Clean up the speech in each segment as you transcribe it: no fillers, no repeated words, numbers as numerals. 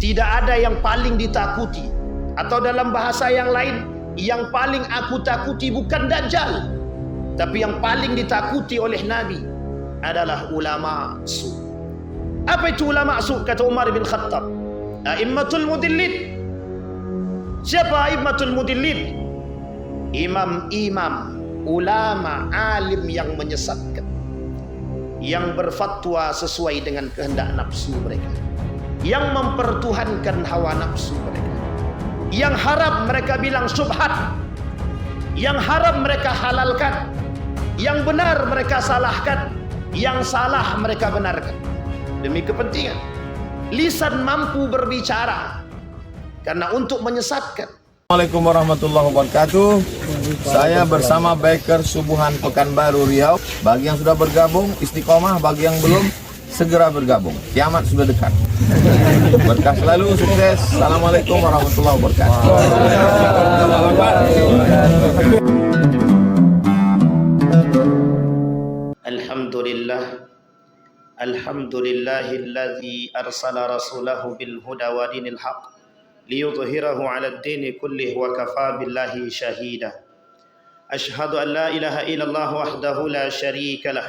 Tidak ada yang paling ditakuti, atau dalam bahasa yang lain, yang paling aku takuti bukan Dajjal, tapi yang paling ditakuti oleh Nabi adalah ulama su. Apa itu ulama su? Kata Umar bin Khattab, a'immatul mudillin. Siapa a'immatul mudillin? Imam-imam, ulama, alim yang menyesatkan, yang berfatwa sesuai dengan kehendak nafsu mereka, yang mempertuhankan hawa nafsu mereka, yang haram mereka bilang syubhat, yang haram mereka halalkan, yang benar mereka salahkan, yang salah mereka benarkan, demi kepentingan. Lisan mampu berbicara karena untuk menyesatkan. Assalamualaikum warahmatullahi wabarakatuh. Saya bersama Biker Subuhan Pekanbaru Riau. Bagi yang sudah bergabung istiqomah, bagi yang belum segera bergabung. Kiamat sudah dekat. Berkah selalu, sukses. Assalamualaikum warahmatullahi wabarakatuh. Alhamdulillah. Alhamdulillahilladzi arsala rasulahu bil huda wa dinil haq liyudhhirahu 'ala ad-dini kullih wa kafaa billahi shahida. Asyhadu an la ilaha illallah wahdahu la syarika lah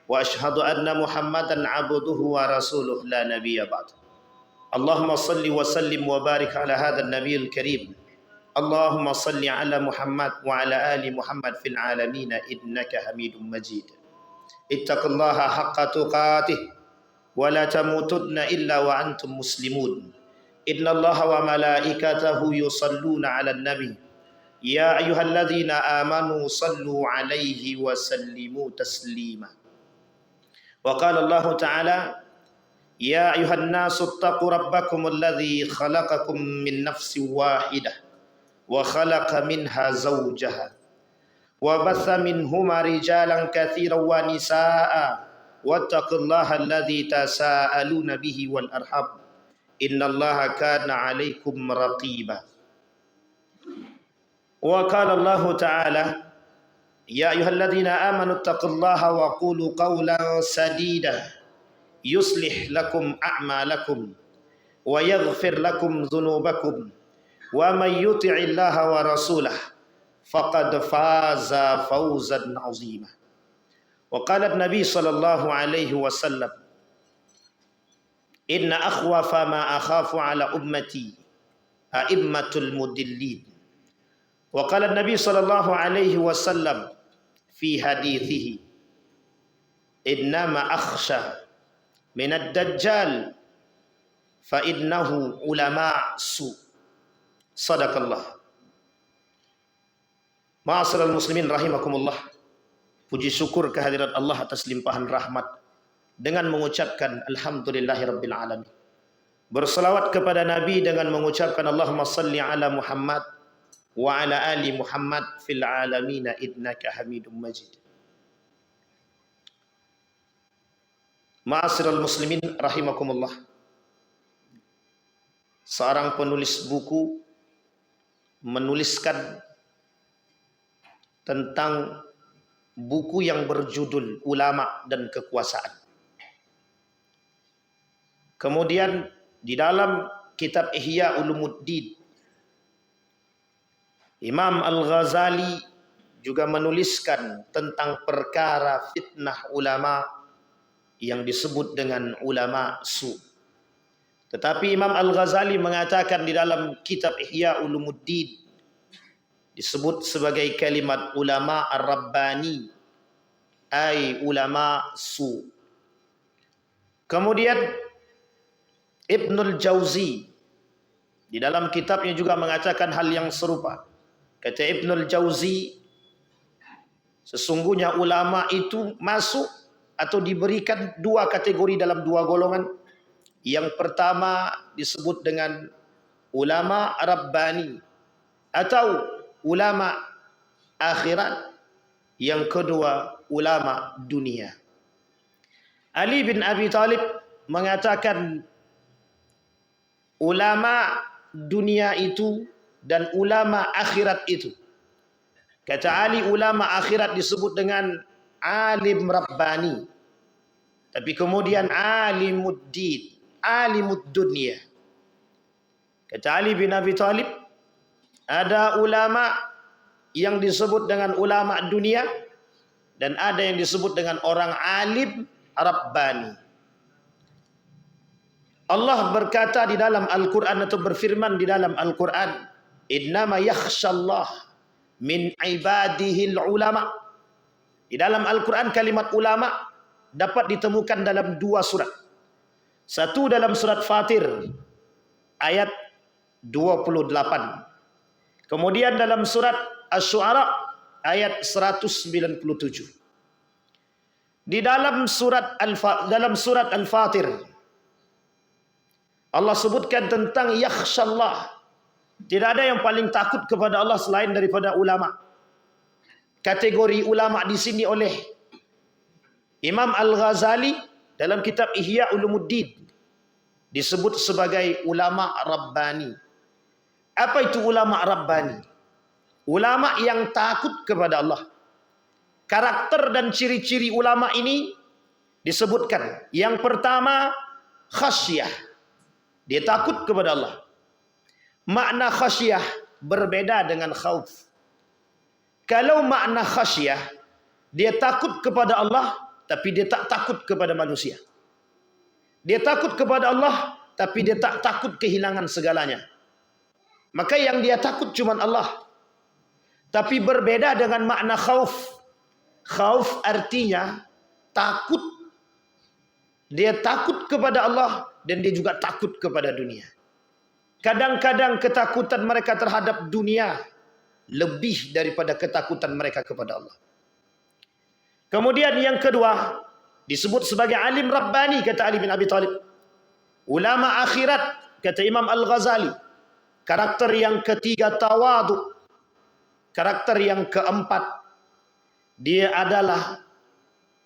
wa asyhadu anna Muhammadan 'abduhu wa rasuluh la nabiyya ba'd. Allahumma salli wa sallim wa barik ala hadzal nabiyil karim. Allahumma salli ala Muhammad wa ala ali Muhammad fil alamin innaka Hamidum Majid. Ittaqullaha haqqa tuqatih wa la tamutunna illa wa antum muslimun. Inna Allaha wa malaikatahu yusalluna 'alan nabi ya ayyuhalladzina amanu sallu 'alaihi wa sallimu taslima. Wa qala Allah ta'ala ya ayyuhan nasu ittaqu rabbakumul ladzi khalaqakum min nafsin wahidah wa khalaqa minha zawjaha wa batha minhuma rijalan katsiran wa nisaa wattaqullaha alladzi tasaaluna bihi wal arham innallaha kana 'alaikum raqiba. Wa qala Allah ta'ala ya ayyuhalladzina amanu taqullaha wa qulu qawlan sadida yuslih lakum a'malakum wa yaghfir lakum dhunubakum wa may yuti'illaha wa rasulahu faqad faza fawzan 'azima. Wa qala an-nabi sallallahu alaihi wasallam inna akhwafa ma akhafu ala ummati a'immatul mudillin. Wa qala an-nabi sallallahu alaihi wasallam fi hadithihi innama akhsha min ad-dajjal fa innahu ulama su. Sadaqallah. Ma'asyiral muslimin rahimakumullah. Puji syukur kehadirat Allah atas limpahan rahmat dengan mengucapkan alhamdulillahirabbil alamin. Berselawat kepada Nabi dengan mengucapkan Allahumma salli ala Muhammad wa ala ali Muhammad fil alamin innaka Hamidum Majid. Ma'asyiral muslimin rahimakumullah. Seorang penulis buku menuliskan tentang buku yang berjudul Ulama dan Kekuasaan. Kemudian di dalam kitab Ihya Ulumuddin, Imam Al-Ghazali juga menuliskan tentang perkara fitnah ulama yang disebut dengan ulama su. Tetapi Imam Al-Ghazali mengatakan di dalam kitab Ihya Ulumuddin disebut sebagai kalimat ulama ar-rabbani, ay ulama su. Kemudian Ibnul Jauzi di dalam kitabnya juga mengatakan hal yang serupa. Kata Ibnul Jauzi, sesungguhnya ulama itu masuk atau diberikan dua kategori dalam dua golongan. Yang pertama disebut dengan ulama rabbani atau ulama akhirat. Yang kedua ulama dunia. Ali bin Abi Thalib mengatakan ulama dunia itu dan ulama akhirat itu. Kata Ali, ulama akhirat disebut dengan alim rabbani. Tapi kemudian alimuddin, alimud dunia. Kata Ali bin Abi Thalib, ada ulama yang disebut dengan ulama dunia dan ada yang disebut dengan orang alim Rabbani. Allah berkata di dalam Al-Quran atau berfirman di dalam Al-Quran, innama yakhshallah min ibadihil ulama. Di dalam Al-Quran kalimat ulama dapat ditemukan dalam 2 surat. Satu dalam surat Fatir ayat 28. Kemudian dalam surat Asy-Syu'ara ayat 197. Di dalam surat Al-Fatir Allah sebutkan tentang yakhshallah. Tidak ada yang paling takut kepada Allah selain daripada ulama. Kategori ulama di sini oleh Imam Al-Ghazali dalam kitab Ihya Ulumuddin disebut sebagai ulama Rabbani. Apa itu ulama Rabbani? Ulama yang takut kepada Allah. Karakter dan ciri-ciri ulama ini disebutkan. Yang pertama, khasyah. Dia takut kepada Allah. Makna khasyah berbeda dengan khauf. Kalau makna khasyah, dia takut kepada Allah, tapi dia tak takut kepada manusia. Dia takut kepada Allah, tapi dia tak takut kehilangan segalanya. Maka yang dia takut cuma Allah. Tapi berbeda dengan makna khauf. Khauf artinya takut. Dia takut kepada Allah dan dia juga takut kepada dunia. Kadang-kadang ketakutan mereka terhadap dunia lebih daripada ketakutan mereka kepada Allah. Kemudian yang kedua disebut sebagai alim Rabbani, kata Ali bin Abi Thalib. Ulama akhirat, kata Imam Al-Ghazali. Karakter yang ketiga tawadu. Karakter yang keempat, dia adalah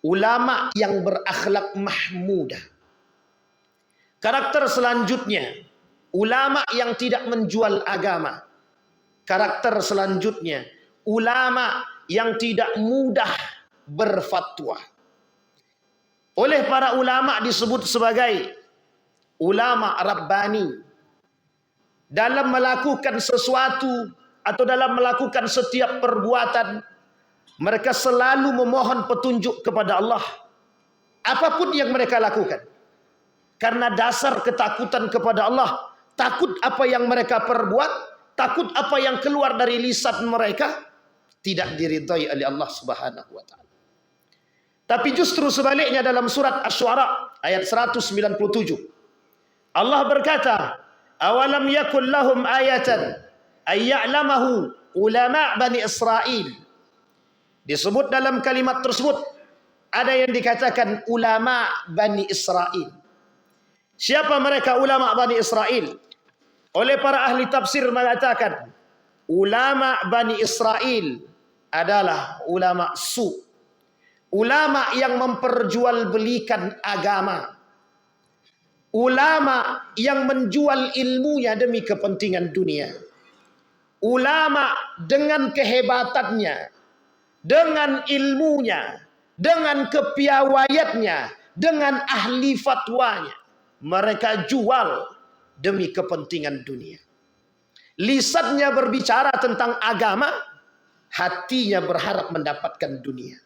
ulama yang berakhlak mahmudah. Karakter selanjutnya, ulama yang tidak menjual agama. Karakter selanjutnya, ulama yang tidak mudah berfatwa. Oleh para ulama disebut sebagai ulama Rabbani. Dalam melakukan sesuatu atau dalam melakukan setiap perbuatan, mereka selalu memohon petunjuk kepada Allah. Apapun yang mereka lakukan. Karena dasar ketakutan kepada Allah. Takut apa yang mereka perbuat, takut apa yang keluar dari lisan mereka tidak diridhai oleh Allah Subhanahu wa taala. Tapi justru sebaliknya dalam surat Asy-Syu'ara ayat 197. Allah berkata, awalam yakul lahum ayatan ay ya'lamahu ulama Bani Israil. Disebut dalam kalimat tersebut ada yang dikatakan ulama Bani Israil. Siapa mereka ulama Bani Israil? Oleh para ahli tafsir mengatakan ulama Bani Israil adalah ulama su. Ulama yang memperjualbelikan agama. Ulama yang menjual ilmunya demi kepentingan dunia. Ulama dengan kehebatannya, dengan ilmunya, dengan kepiawaiannya, dengan ahli fatwanya, mereka jual demi kepentingan dunia. Lisannya berbicara tentang agama, hatinya berharap mendapatkan dunia.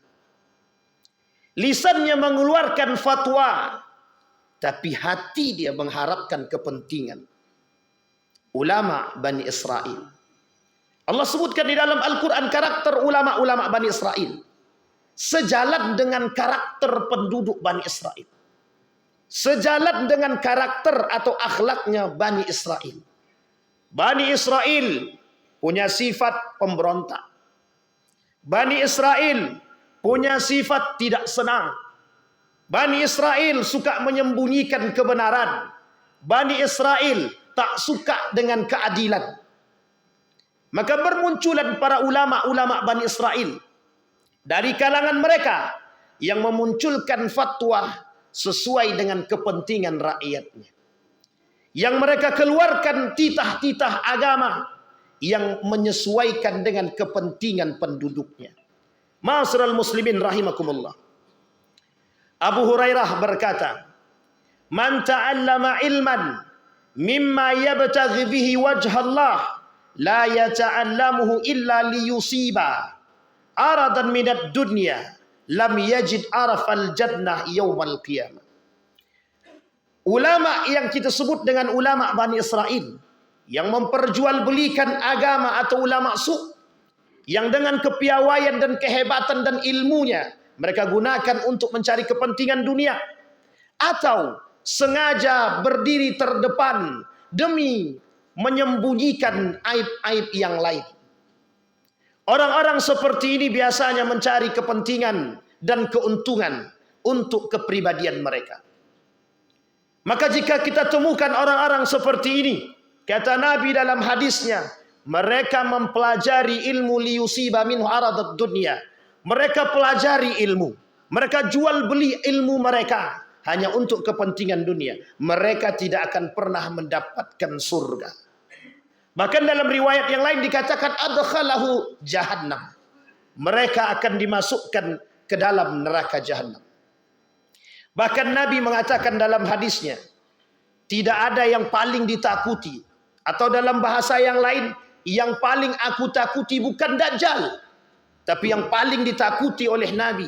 Lisannya mengeluarkan fatwa, tapi hati dia mengharapkan kepentingan. Ulama Bani Israil. Allah sebutkan di dalam Al-Quran karakter ulama-ulama Bani Israil. Sejalan dengan karakter penduduk Bani Israil. Sejalan dengan karakter atau akhlaknya Bani Israil. Bani Israil punya sifat pemberontak. Bani Israil punya sifat tidak senang. Bani Israel suka menyembunyikan kebenaran. Bani Israel tak suka dengan keadilan. Maka bermunculan para ulama-ulama Bani Israel. Dari kalangan mereka yang memunculkan fatwa sesuai dengan kepentingan rakyatnya. Yang mereka keluarkan titah-titah agama yang menyesuaikan dengan kepentingan penduduknya. Ma'asyiral muslimin rahimakumullah. Abu Hurairah berkata, "Man ta'allama ilman mimma yabtaghi bihi wajha Allah la yata'allamuhu illa liyusiba aradan minad dunya lam yajid arafal jannah yawmal qiyamah. Ulama yang kita sebut dengan ulama Bani Israel yang memperjualbelikan agama atau ulama su' yang dengan kepiawaian dan kehebatan dan ilmunya mereka gunakan untuk mencari kepentingan dunia, atau sengaja berdiri terdepan demi menyembunyikan aib-aib yang lain. Orang-orang seperti ini biasanya mencari kepentingan dan keuntungan untuk kepribadian mereka. Maka jika kita temukan orang-orang seperti ini, kata Nabi dalam hadisnya, mereka mempelajari ilmu liyusiba minhu aradad dunya. Mereka pelajari ilmu, mereka jual beli ilmu mereka hanya untuk kepentingan dunia. Mereka tidak akan pernah mendapatkan surga. Bahkan dalam riwayat yang lain dikatakan adkhalahu jahannam. Mereka akan dimasukkan ke dalam neraka jahannam. Bahkan Nabi mengatakan dalam hadisnya, tidak ada yang paling ditakuti, atau dalam bahasa yang lain, yang paling aku takuti bukan Dajjal, tapi yang paling ditakuti oleh Nabi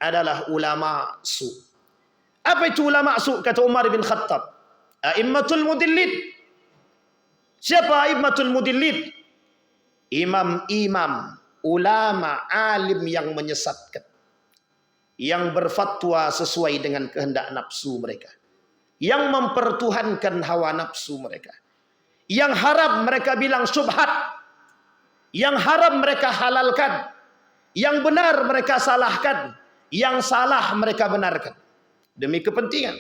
adalah ulama su. Apa itu ulama su? Kata Umar bin Khattab, a'immatul mudillid. Siapa a'immatul mudillid? Imam-imam, ulama, alim yang menyesatkan, yang berfatwa sesuai dengan kehendak nafsu mereka, yang mempertuhankan hawa nafsu mereka, yang haram mereka bilang syubhat, yang haram mereka halalkan, yang benar mereka salahkan, yang salah mereka benarkan demi kepentingan.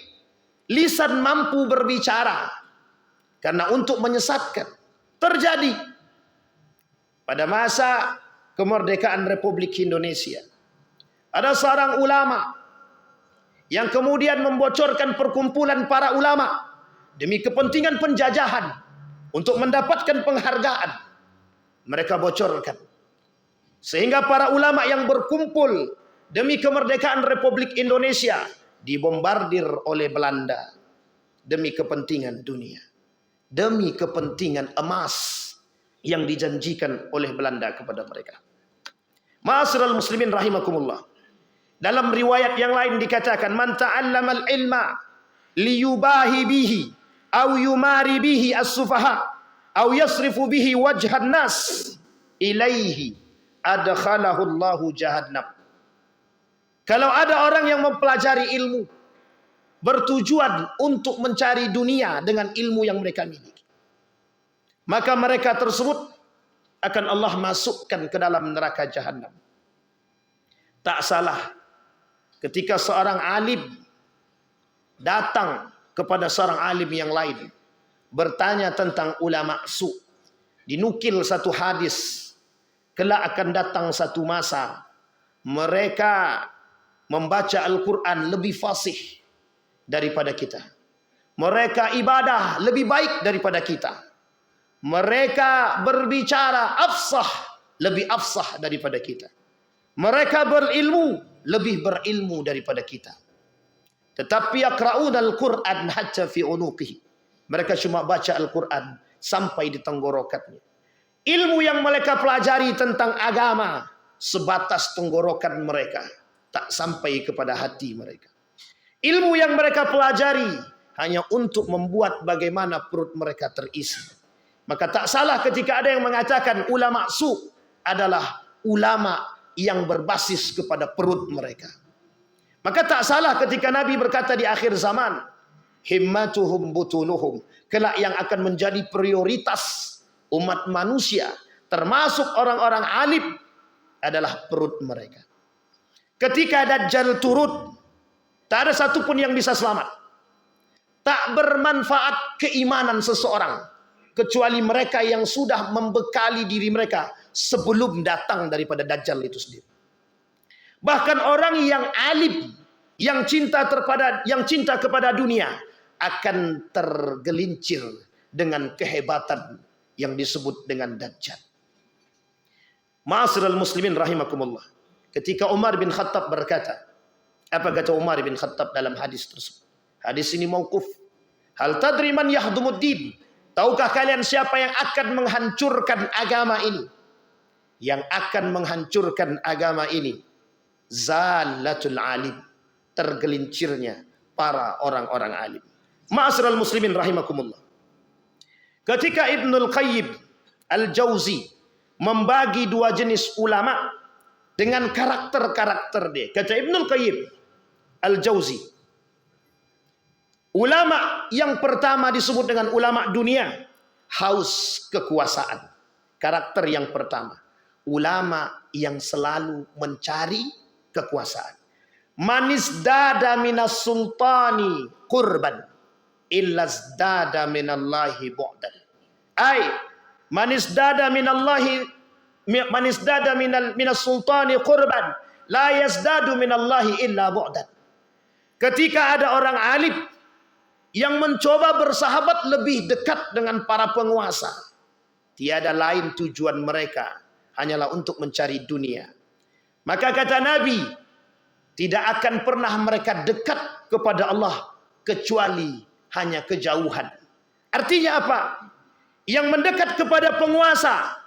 Lisan mampu berbicara karena untuk menyesatkan. Terjadi pada masa kemerdekaan Republik Indonesia, ada seorang ulama yang kemudian membocorkan perkumpulan para ulama demi kepentingan penjajahan untuk mendapatkan penghargaan. Mereka bocorkan sehingga para ulama yang berkumpul demi kemerdekaan Republik Indonesia dibombardir oleh Belanda demi kepentingan dunia, demi kepentingan emas yang dijanjikan oleh Belanda kepada mereka. Ma'asyiral muslimin rahimakumullah. Dalam riwayat yang lain dikatakan, man ta'allamal ilma liyubahi bihi aw yumari bihi as-sufaha aw yasrifu bihi wajhan nas ilaihi adkhalahu Allahu jahannam. Kalau ada orang yang mempelajari ilmu bertujuan untuk mencari dunia dengan ilmu yang mereka miliki, maka mereka tersebut akan Allah masukkan ke dalam neraka jahannam. Tak salah ketika seorang alim datang kepada seorang alim yang lain bertanya tentang ulama su. Dinukil satu hadis, kelak akan datang satu masa mereka membaca Al-Quran lebih fasih daripada kita, mereka ibadah lebih baik daripada kita, mereka berbicara afsah, lebih afsah daripada kita, mereka berilmu, lebih berilmu daripada kita. Tetapi yaqra'un al-Quran hatta fi unuqihi. Mereka cuma baca Al-Quran sampai di tenggorokannya. Ilmu yang mereka pelajari tentang agama sebatas tenggorokan mereka, tak sampai kepada hati mereka. Ilmu yang mereka pelajari hanya untuk membuat bagaimana perut mereka terisi. Maka tak salah ketika ada yang mengatakan ulama su adalah ulama yang berbasis kepada perut mereka. Maka tak salah ketika Nabi berkata di akhir zaman, himmatuhum butunuhum, kelak yang akan menjadi prioritas umat manusia termasuk orang-orang alim adalah perut mereka. Ketika Dajjal turut, tak ada satupun yang bisa selamat. Tak bermanfaat keimanan seseorang kecuali mereka yang sudah membekali diri mereka sebelum datang daripada Dajjal itu sendiri. Bahkan orang yang alim, yang cinta kepada dunia akan tergelincir dengan kehebatan yang disebut dengan Dajjal. Ma'asyiral muslimin rahimakumullah. Ketika Umar bin Khattab berkata, apa kata Umar bin Khattab dalam hadis tersebut? Hadis ini mauquf. Hal tadri man yahdumuddin? Tahukah kalian siapa yang akan menghancurkan agama ini? Yang akan menghancurkan agama ini, zalatul alim, tergelincirnya para orang-orang alim. Ma'asyiral muslimin rahimakumullah. Ketika Ibnul Qayyim Al-Jauzi membagi dua jenis ulama dengan karakter-karakter dia. Kata Ibnul Qayyim Al-Jauzi, ulama yang pertama disebut dengan ulama dunia, haus kekuasaan. Karakter yang pertama, ulama yang selalu mencari kekuasaan. Manis dada minas sultani qurban illas dada minallahi bu'dan. Ay manis dada minallahi, manis dada minas sultani qurban la yazdadu minallahi illa bu'dan. Ketika ada orang alim yang mencoba bersahabat lebih dekat dengan para penguasa, tiada lain tujuan mereka hanyalah untuk mencari dunia. Maka kata Nabi, tidak akan pernah mereka dekat kepada Allah kecuali hanya kejauhan. Artinya apa? Yang mendekat kepada penguasa,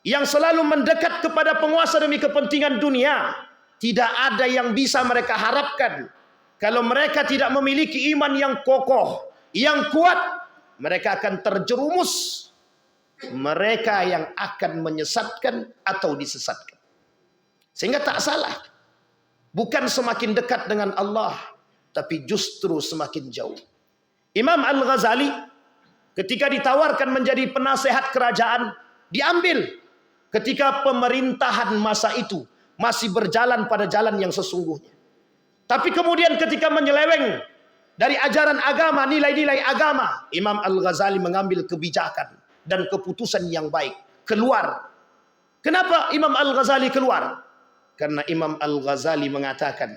yang selalu mendekat kepada penguasa demi kepentingan dunia, tidak ada yang bisa mereka harapkan. Kalau mereka tidak memiliki iman yang kokoh, yang kuat, mereka akan terjerumus. Mereka yang akan menyesatkan atau disesatkan. Sehingga tak salah, bukan semakin dekat dengan Allah, tapi justru semakin jauh. Imam Al-Ghazali ketika ditawarkan menjadi penasehat kerajaan, diambil ketika pemerintahan masa itu masih berjalan pada jalan yang sesungguhnya. Tapi kemudian ketika menyeleweng dari ajaran agama, nilai-nilai agama, Imam Al-Ghazali mengambil kebijakan dan keputusan yang baik, keluar. Kenapa Imam Al-Ghazali keluar? Karena Imam Al-Ghazali mengatakan,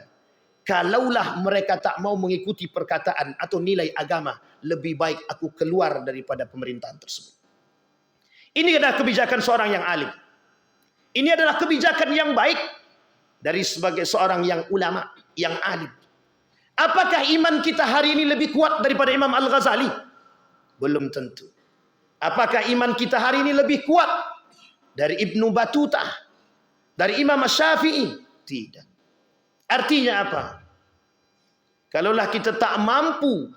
kalaulah mereka tak mau mengikuti perkataan atau nilai agama, lebih baik aku keluar daripada pemerintahan tersebut. Ini adalah kebijakan seorang yang alim. Ini adalah kebijakan yang baik dari sebagai seorang yang ulama, yang alim. Apakah iman kita hari ini lebih kuat daripada Imam Al-Ghazali? Belum tentu. Apakah iman kita hari ini lebih kuat dari Ibnu Battuta, dari Imam Syafi'i? Tidak. Artinya apa? Kalaulah kita tak mampu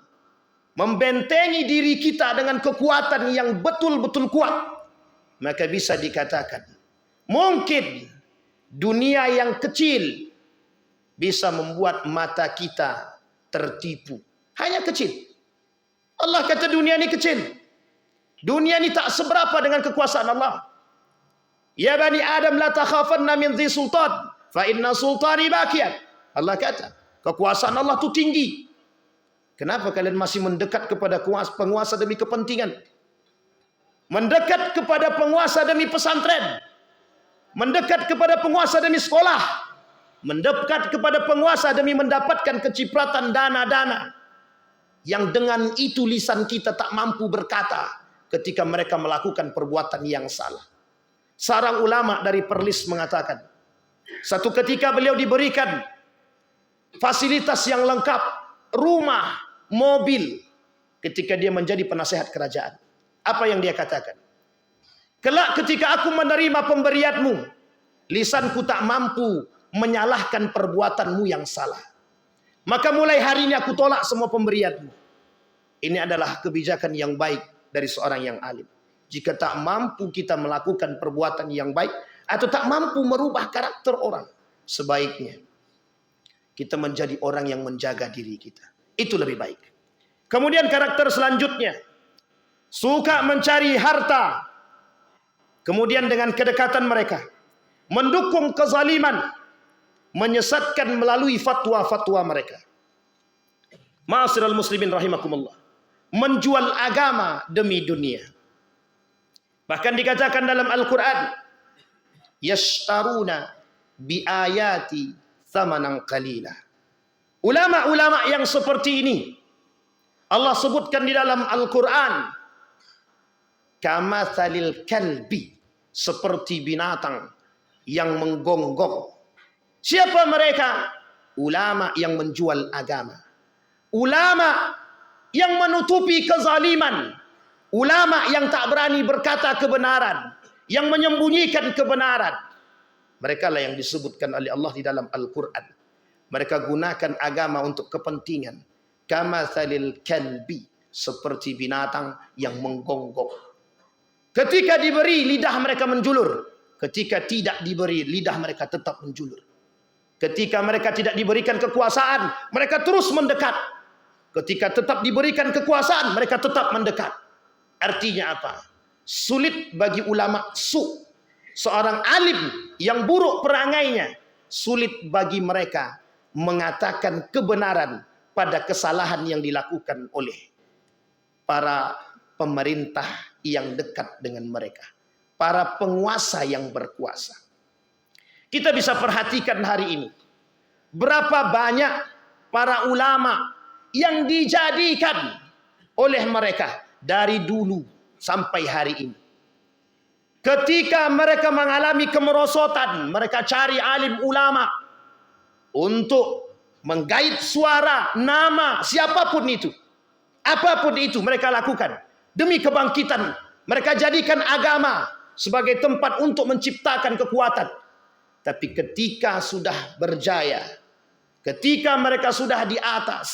membentengi diri kita dengan kekuatan yang betul-betul kuat, maka bisa dikatakan mungkin dunia yang kecil bisa membuat mata kita tertipu. Hanya kecil. Allah kata dunia ini kecil. Dunia ini tak seberapa dengan kekuasaan Allah. Ya bani Adam la takhafanna min dhi sultan fa inna sultani baqiyat. Allah kata, kekuasaan Allah itu tinggi. Kenapa kalian masih mendekat kepada penguasa demi kepentingan? Mendekat kepada penguasa demi pesantren. Mendekat kepada penguasa demi sekolah. Mendekat kepada penguasa demi mendapatkan kecipratan dana-dana. Yang dengan itu lisan kita tak mampu berkata ketika mereka melakukan perbuatan yang salah. Seorang ulama dari Perlis mengatakan, satu ketika beliau diberikan fasilitas yang lengkap, rumah, mobil, ketika dia menjadi penasehat kerajaan. Apa yang dia katakan? Kelak ketika aku menerima pemberianmu, lisanku tak mampu menyalahkan perbuatanmu yang salah. Maka mulai hari ini aku tolak semua pemberianmu. Ini adalah kebijakan yang baik dari seorang yang alim. Jika tak mampu kita melakukan perbuatan yang baik, atau tak mampu merubah karakter orang, sebaiknya kita menjadi orang yang menjaga diri kita. Itu lebih baik. Kemudian karakter selanjutnya, suka mencari harta. Kemudian dengan kedekatan mereka, mendukung kezaliman, menyesatkan melalui fatwa-fatwa mereka. Ma'asyiral muslimin rahimakumullah. Menjual agama demi dunia. Bahkan dikatakan dalam Al-Quran, yashtaruna bi ayati thamanan qalila. Ulama-ulama yang seperti ini Allah sebutkan di dalam Al-Quran, kamathalil kalbi, seperti binatang yang menggonggong. Siapa mereka? Ulama yang menjual agama. Ulama yang menutupi kezaliman, ulama yang tak berani berkata kebenaran, yang menyembunyikan kebenaran. Mereka lah yang disebutkan oleh Allah di dalam Al-Quran. Mereka gunakan agama untuk kepentingan. Kamathalil kalbi, seperti binatang yang menggonggong. Ketika diberi, lidah mereka menjulur. Ketika tidak diberi, lidah mereka tetap menjulur. Ketika mereka tidak diberikan kekuasaan, mereka terus mendekat. Ketika tetap diberikan kekuasaan, mereka tetap mendekat. Artinya apa? Sulit bagi ulama seorang alim yang buruk perangainya, sulit bagi mereka mengatakan kebenaran pada kesalahan yang dilakukan oleh para pemerintah yang dekat dengan mereka, para penguasa yang berkuasa. Kita bisa perhatikan hari ini, berapa banyak para ulama yang dijadikan oleh mereka dari dulu sampai hari ini. Ketika mereka mengalami kemerosotan, mereka cari alim ulama untuk menggait suara, nama, siapapun itu. Apapun itu mereka lakukan demi kebangkitan. Mereka jadikan agama sebagai tempat untuk menciptakan kekuatan. Tapi ketika sudah berjaya, ketika mereka sudah di atas,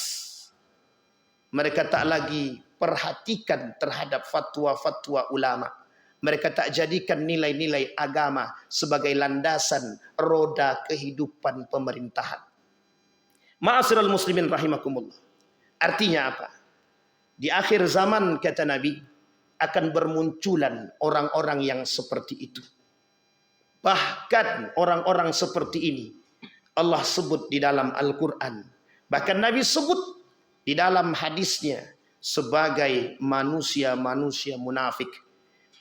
mereka tak lagi perhatikan terhadap fatwa-fatwa ulama. Mereka tak jadikan nilai-nilai agama sebagai landasan roda kehidupan pemerintahan. Ma'asyiral muslimin rahimakumullah. Artinya apa? Di akhir zaman, kata Nabi, akan bermunculan orang-orang yang seperti itu. Bahkan orang-orang seperti ini Allah sebut di dalam Al-Quran. Bahkan Nabi sebut di dalam hadisnya sebagai manusia-manusia munafik.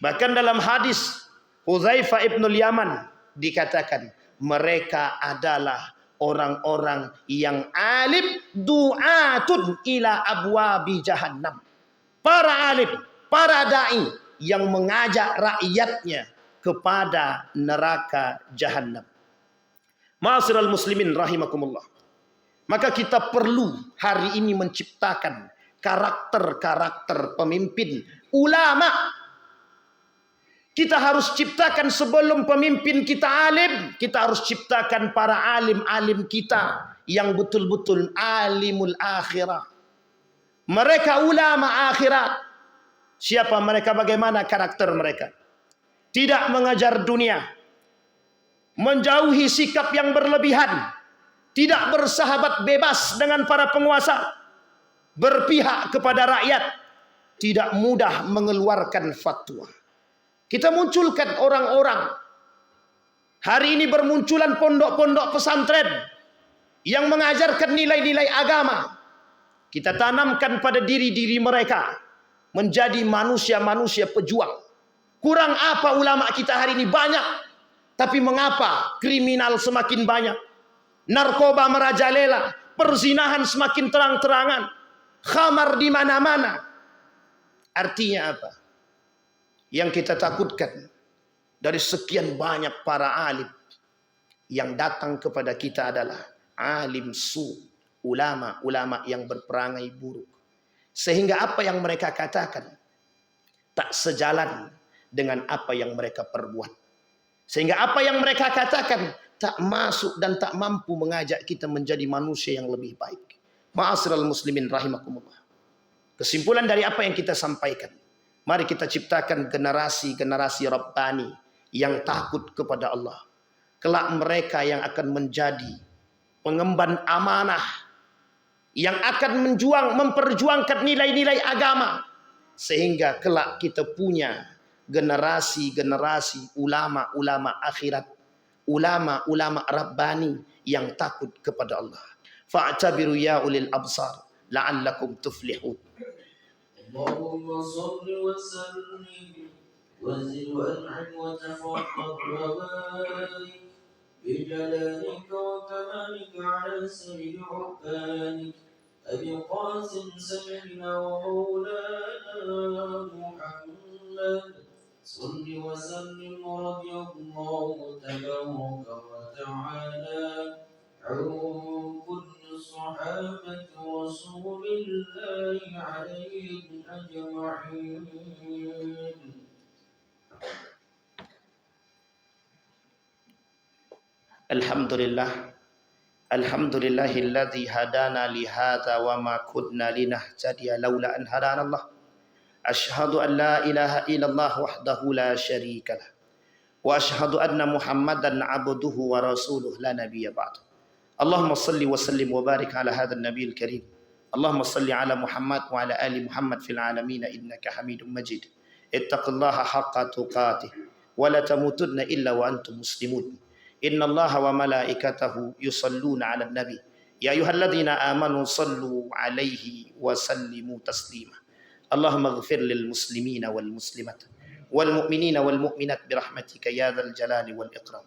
Bahkan dalam hadis Hudzaifah ibnul Yaman dikatakan mereka adalah orang-orang yang alim du'atun ila abwabi jahannam. Para alim, para da'i yang mengajak rakyatnya kepada neraka jahannam. Ma'asyiral muslimin rahimakumullah. Maka kita perlu hari ini menciptakan karakter-karakter pemimpin ulama. Kita harus ciptakan sebelum pemimpin kita alim, kita harus ciptakan para alim-alim kita yang betul-betul alimul akhirah. Mereka ulama akhirat. Siapa mereka? Bagaimana karakter mereka? Tidak mengejar dunia, menjauhi sikap yang berlebihan, tidak bersahabat bebas dengan para penguasa, berpihak kepada rakyat, tidak mudah mengeluarkan fatwa. Kita munculkan orang-orang. Hari ini bermunculan pondok-pondok pesantren yang mengajarkan nilai-nilai agama. Kita tanamkan pada diri-diri mereka menjadi manusia-manusia pejuang. Kurang apa ulama kita hari ini banyak, tapi mengapa kriminal semakin banyak? Narkoba merajalela, perzinahan semakin terang-terangan, khamar di mana-mana. Artinya apa? Yang kita takutkan dari sekian banyak para alim yang datang kepada kita adalah alim ulama-ulama yang berperangai buruk. Sehingga apa yang mereka katakan tak sejalan dengan apa yang mereka perbuat. Sehingga apa yang mereka katakan tak masuk dan tak mampu mengajak kita menjadi manusia yang lebih baik. Ma'asyiral muslimin rahimakumullah. Kesimpulan dari apa yang kita sampaikan, mari kita ciptakan generasi-generasi Rabbani yang takut kepada Allah. Kelak mereka yang akan menjadi pengemban amanah, yang akan memperjuangkan nilai-nilai agama. Sehingga kelak kita punya generasi-generasi ulama-ulama akhirat, ulama-ulama Rabbani yang takut kepada Allah. Fa'tabiru ya ulil absar la'allakum tuflihun. اللهم صل وسلم وزد وانعم وتفضل وبارك بجلالك وكمالك على سيد عبادك ابي القاسم سيدنا ومولانا محمد صل وسلم رضي الله تبارك وتعالى عن كل الصحابه رسول الله عليهم أجمعين. Alhamdulillahilladzi hadana lihadza wa ma kunna linahtadiya laula an hadana Allah. Asyhadu an la ilaha illallah wahdahu la syarika lah. Wa asyhadu anna Muhammadan abduhu wa rasuluh la nabiyya ba'd. Allahumma salli wa sallim wa barik ala hadzal nabiyil karim. Allahumma salli ala Muhammad wa ala ali Muhammad fil alamin innaka Hamidum Majid. Ittaqillaha haqqa tuqatih wa la tamutunna illa wa antum muslimun. Inna Allaha wa malaikatahu yusalluna 'alan nabi ya ayyuhalladzina amanu sallu 'alaihi wa sallimu taslima. Allahumma ighfir lil muslimina wal muslimat wal mu'minina wal mu'minat bi rahmatika ya dzal jalali wal ikram.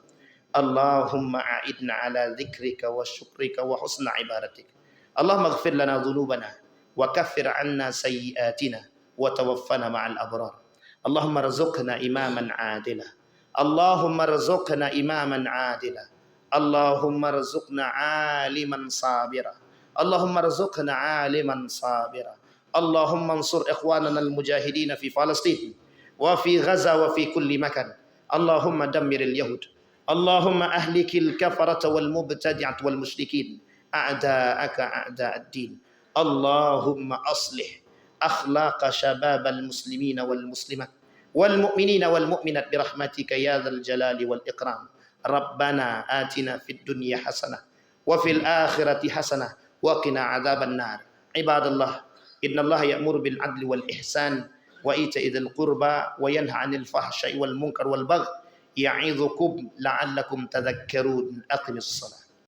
Allahumma a'idna 'ala dzikrika wa syukrika wa husna ibadatik. Allahumma ighfir lana dhunubana wa kaffir 'anna sayyi'atina wa tawaffana ma'al abrar. Allahumma rzuqna imaman 'adila. Allahumma rzuqna imaman 'adila. Allahumma rzuqna 'aliman sabira. Allahumma rzuqna 'aliman sabira. Allahumma ansur ikhwanana al-mujahidin fi Palestin wa fi Gaza wa fi kulli makan. Allahumma dammiril yahud. Allahumma ahlikil kafarata wal mubtadi'at wal musyrikin a'da'aka a'da'ad din. Allahumma aslih akhlaqa syababal muslimina wal muslimat wal mu'minina wal mu'minat bi rahmatika ya dzal jalali wal ikram. Rabbana atina fid dunya hasanah wa fil akhirati hasanah wa qina adzaban nar. Ibadallah, innallaha ya'muru bil adli wal ihsan wa ita'i dzil qurba wa yanha 'anil fahsya'i wal munkar wal baghi ya'idzukum la'allakum tadhakkarun. Aqimis shalah.